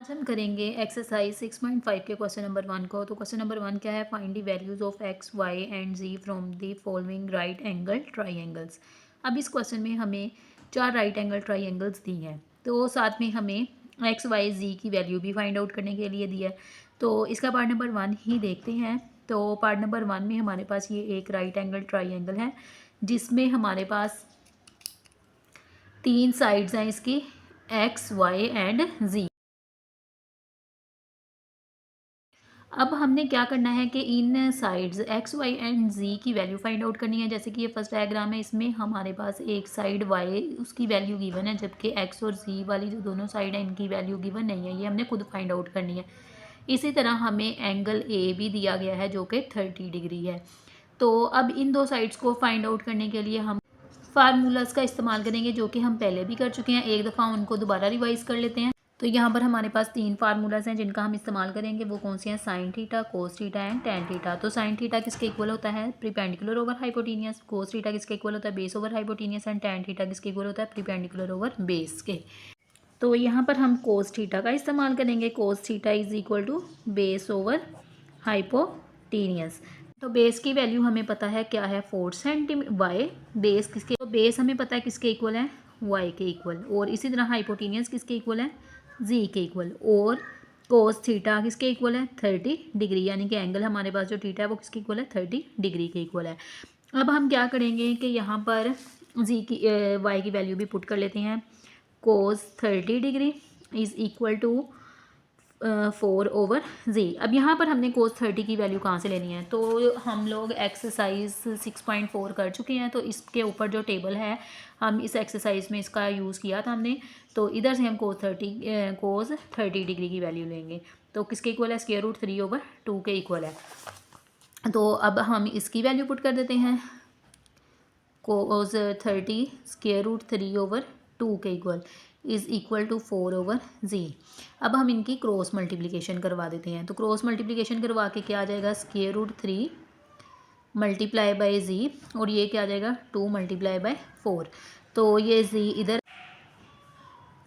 हम करेंगे एक्सरसाइज 6.5 के क्वेश्चन नंबर 1 को। तो क्वेश्चन नंबर 1 क्या है, find the values of x y and z from the following right angle triangles. अब इस क्वेश्चन में हमें 4 राइट एंगल ट्राइंगल्स दी हैं, तो साथ में हमें एक्स वाई जी की वैल्यू भी फाइंड आउट करने के लिए दिया है। तो इसका पार्ट नंबर 1 ही देखते हैं। तो पार्ट नंबर 1 में हमारे पास ये एक राइट एंगल ट्राइंगल है जिसमें हमारे पास 3 साइड्स हैं इसकी, एक्स वाई एंड जी। अब हमने क्या करना है कि इन साइड्स एक्स वाई एंड जी की वैल्यू फाइंड आउट करनी है। जैसे कि ये फर्स्ट डायग्राम है, इसमें हमारे पास एक साइड वाई उसकी वैल्यू गिवन है, जबकि एक्स और जी वाली जो दोनों साइड हैं इनकी वैल्यू गिवन नहीं है, ये हमने खुद फाइंड आउट करनी है। इसी तरह हमें एंगल ए भी दिया गया है जो कि 30 डिग्री है। तो अब इन दो साइड्स को फाइंड आउट करने के लिए हम फार्मूलाज का इस्तेमाल करेंगे जो कि हम पहले भी कर चुके हैं। एक दफ़ा उनको दोबारा रिवाइज कर लेते हैं। तो यहाँ पर हमारे पास 3 फार्मूलाज हैं जिनका हम इस्तेमाल करेंगे। वो कौन से हैं, sine theta, cos theta and tan theta. तो साइन थीटा किसके इक्वल होता है, प्रीपेंडिकुलर ओवर हाइपोटेनियस। कोस थीटा किसके इक्वल होता है, base over hypotenuse. And tan theta किसके इक्वल होता है, प्रीपेंडिकुलर ओवर बेस के। तो यहाँ पर हम कोस थीटा का इस्तेमाल करेंगे। Cos theta is equal to base over hypotenuse. तो बेस की वैल्यू हमें पता है क्या है, 4 सेंटीमीटर। वाई बेस किसके, तो बेस हमें पता है किसके इक्वल है, वाई के इक्वल। और इसी तरह हाइपोटेनियस किसके इक्वल है, जी के इक्वल। और कोस थीटा किसके इक्वल है, 30 डिग्री, यानी कि एंगल हमारे पास जो थीटा है वो किसके इक्वल है, 30 डिग्री के इक्वल है। अब हम क्या करेंगे कि यहाँ पर जी की वाई की वैल्यू भी पुट कर लेते हैं। Cos 30 degree is equal to 4 over G. अब यहाँ पर हमने कोस 30 की वैल्यू कहाँ से लेनी है, तो हम लोग एक्सरसाइज 6.4 कर चुके हैं। तो इसके ऊपर जो टेबल है, हम इस एक्सरसाइज में इसका यूज़ किया था हमने। तो इधर से हम कोस 30 डिग्री की वैल्यू लेंगे। तो किसके इक्वल है, स्क्वायर रूट 3 ओवर 2 के इक्वल है। तो अब हम इसकी वैल्यू पुट कर देते हैं। कोस 30 स्क्वायर रूट 3 ओवर 2 के equal is equal to 4 over G. अब हम इनकी क्रॉस मल्टीप्लिकेशन करवा देते हैं। तो क्रॉस मल्टीप्लिकेशन करवा के क्या आ जाएगा, स्क्वायर रूट 3 मल्टीप्लाई बाई जी, और ये क्या आ जाएगा, 2 मल्टीप्लाई बाई 4। तो ये जी इधर,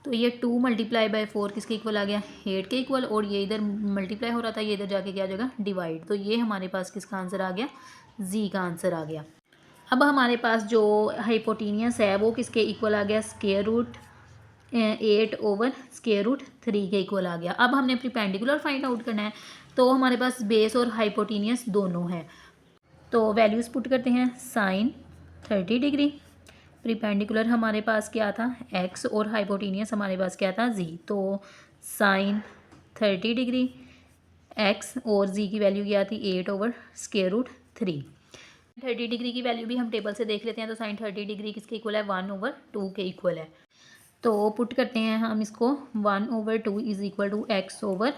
तो ये 2 मल्टीप्लाई बाई 4 किसके इक्वल आ गया, 8 के इक्वल। और ये इधर मल्टीप्लाई हो रहा था, ये इधर जाके क्या आ जाएगा, डिवाइड। तो ये हमारे पास किसका आंसर आ गया, जी का आंसर आ गया। अब हमारे पास जो हाइपोटेनियस है वो किसके इक्वल आ गया, square root 8 over square root 3 के इक्वल आ गया। अब हमने प्रीपेंडिकुलर फाइंड आउट करना है। तो हमारे पास बेस और हाइपोटेनियस दोनों है। तो वैल्यूज़ पुट करते हैं। साइन 30 डिग्री, प्रीपेंडिकुलर हमारे पास क्या था, एक्स, और हाइपोटेनियस हमारे पास क्या था, जी। तो साइन 30 डिग्री एक्स और जी की वैल्यू क्या थी, 8 ओवर स्क्वायर रूट 3। 30 डिग्री की वैल्यू भी हम टेबल से देख लेते हैं। तो साइन 30 डिग्री किसके इक्वल है, 1 ओवर 2 के इक्वल है। तो पुट करते हैं हम इसको, 1 over 2 is equal to x over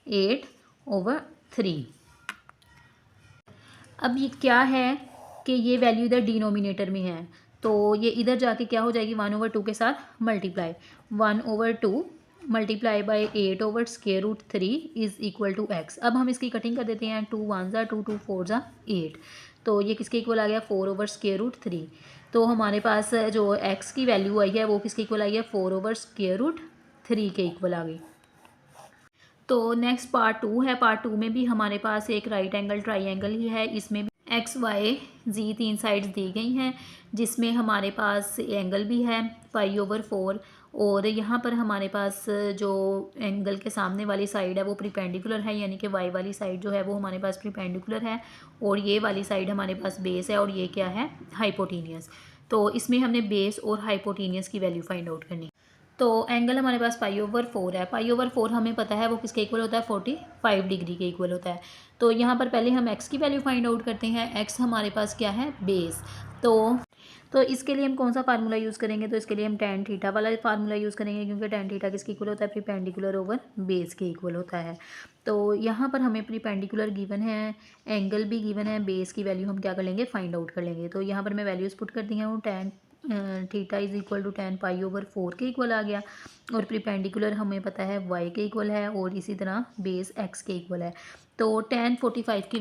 8 over 3। अब ये क्या है कि ये वैल्यू इधर डिनोमिनेटर में है, तो ये इधर जाके क्या हो जाएगी, 1 ओवर 2 के साथ multiply. 1 over 2 multiply by 8 over square root 3 is equal to x. अब हम इसकी कटिंग कर देते हैं। 2 1 ज़ा 2, 2 4 ज़ा 8। तो ये किसके इक्वल आ गया, 4 ओवर स्क्वायर रूट 3। तो हमारे पास जो एक्स की वैल्यू आई है वो किसके इक्वल आई है, 4 ओवर स्क्वायर रूट 3 के इक्वल आ गई। तो नेक्स्ट पार्ट 2 है। पार्ट 2 में भी हमारे पास एक राइट एंगल ट्राइंगल ही है। इसमें भी एक्स वाई जी 3 साइड्स दी गई हैं, जिसमें हमारे पास एंगल भी है पाई ओवर 4। और यहाँ पर हमारे पास जो एंगल के सामने वाली साइड है वो प्रीपेंडिकुलर है, यानी कि वाई वाली साइड जो है वो हमारे पास प्रीपेंडिकुलर है, और ये वाली साइड हमारे पास बेस है, और ये क्या है, हाइपोटेनियस। तो इसमें हमने बेस और हाइपोटेनियस की वैल्यू फाइंड आउट करनी। तो एंगल हमारे पास पाई ओवर 4 है। पाई ओवर 4 हमें पता है वो किसके इक्वल होता है, 45 डिग्री के इक्वल होता है। तो यहाँ पर पहले हम एक्स की वैल्यू फाइंड आउट करते हैं। एक्स हमारे पास क्या है, बेस। तो इसके लिए हम कौन सा फार्मूला यूज़ करेंगे, तो इसके लिए हम टेन थीटा वाला फार्मूला यूज़ करेंगे, क्योंकि टेन थीटा किसके इक्वल होता है, प्रीपेंडिकुलर ओवर बेस के इक्वल होता है। तो यहाँ पर हमें प्रीपेंडिकुलर गिवन है, एंगल भी गिवन है, बेस की वैल्यू हम क्या कर लेंगे, फाइंड आउट कर लेंगे। तो यहाँ पर मैं वैल्यूज़ पुट कर दी हूँ। Ten theta is equal to 10 pi over 4 के इक्वल आ गया, और प्रीपेंडिकुलर हमें पता है वाई के इक्वल है, और इसी तरह बेस एक्स के इक्वल है। तो 1045 की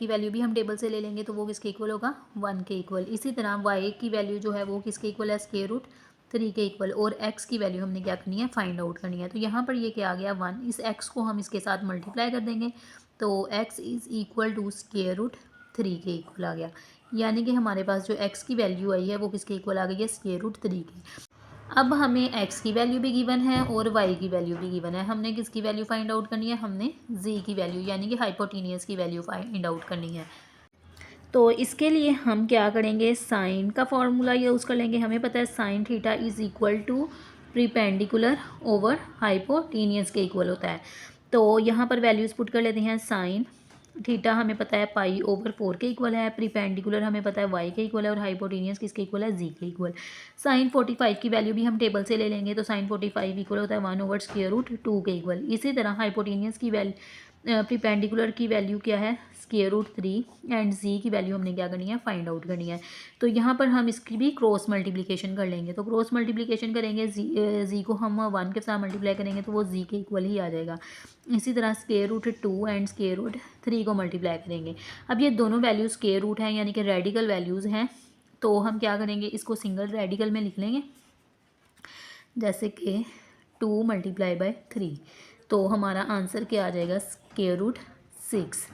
वैल्यू भी हम टेबल से ले लेंगे, तो वो किसके इक्वल होगा, 1 के इक्वल। इसी तरह वाई की वैल्यू जो है वो किसके इक्वल है, स्क्वायर रूट 3 के इक्वल, और x की वैल्यू हमने क्या करनी है, फाइंड आउट करनी है। तो यहाँ पर ये क्या आ गया 1, इस x को हम इसके साथ मल्टीप्लाई कर देंगे तो x is equal to square root 3 के इक्वल आ गया। यानी कि हमारे पास जो x की वैल्यू आई है वो किसके इक्वल आ गई है, स्क्वायर रूट 3 की। अब हमें x की वैल्यू भी गिवन है और y की वैल्यू भी गिवन है। हमने किसकी वैल्यू फाइंड आउट करनी है, हमने z की वैल्यू यानी कि हाइपोटेनियस की वैल्यू फाइंड आउट करनी है। तो इसके लिए हम क्या करेंगे, साइन का फॉर्मूला यूज़ कर लेंगे। हमें पता है sine theta is equal to perpendicular over hypotenuse के इक्वल होता है। तो यहाँ पर वैल्यूज़ पुट कर लेते हैं। साइन थीटा हमें पता है पाई ओवर 4 के इक्वल है, प्रीपेंडिकुलर हमें पता है y के इक्वल है, और हाइपोटेनियस किसके इक्वल है, z के इक्वल। साइन 45 की वैल्यू भी हम टेबल से ले लेंगे, तो साइन 45 इक्वल होता है 1 ओवर स्क्वायर रूट 2 के इक्वल। इसी तरह हाइपोटेनियस की वैल्यू प्रीपेंडिकुलर की वैल्यू क्या है, स्क्वायर रूट 3, एंड z की वैल्यू हमने क्या करनी है, फाइंड आउट करनी है। तो यहाँ पर हम इसकी भी क्रॉस मल्टीप्लिकेशन कर लेंगे। तो क्रॉस मल्टीप्लिकेशन करेंगे, z को हम 1 के साथ मल्टीप्लाई करेंगे तो वो z के इक्वल ही आ जाएगा। इसी तरह square root 2 and square root 3 को मल्टीप्लाई करेंगे। अब ये दोनों वैल्यूज़ स्क्वायर रूट हैं यानी कि रेडिकल वैल्यूज़ हैं, तो हम क्या करेंगे, इसको सिंगल रेडिकल में लिख लेंगे, जैसे कि 2 × 3। तो हमारा आंसर क्या आ जाएगा, स्क्वायर रूट 6।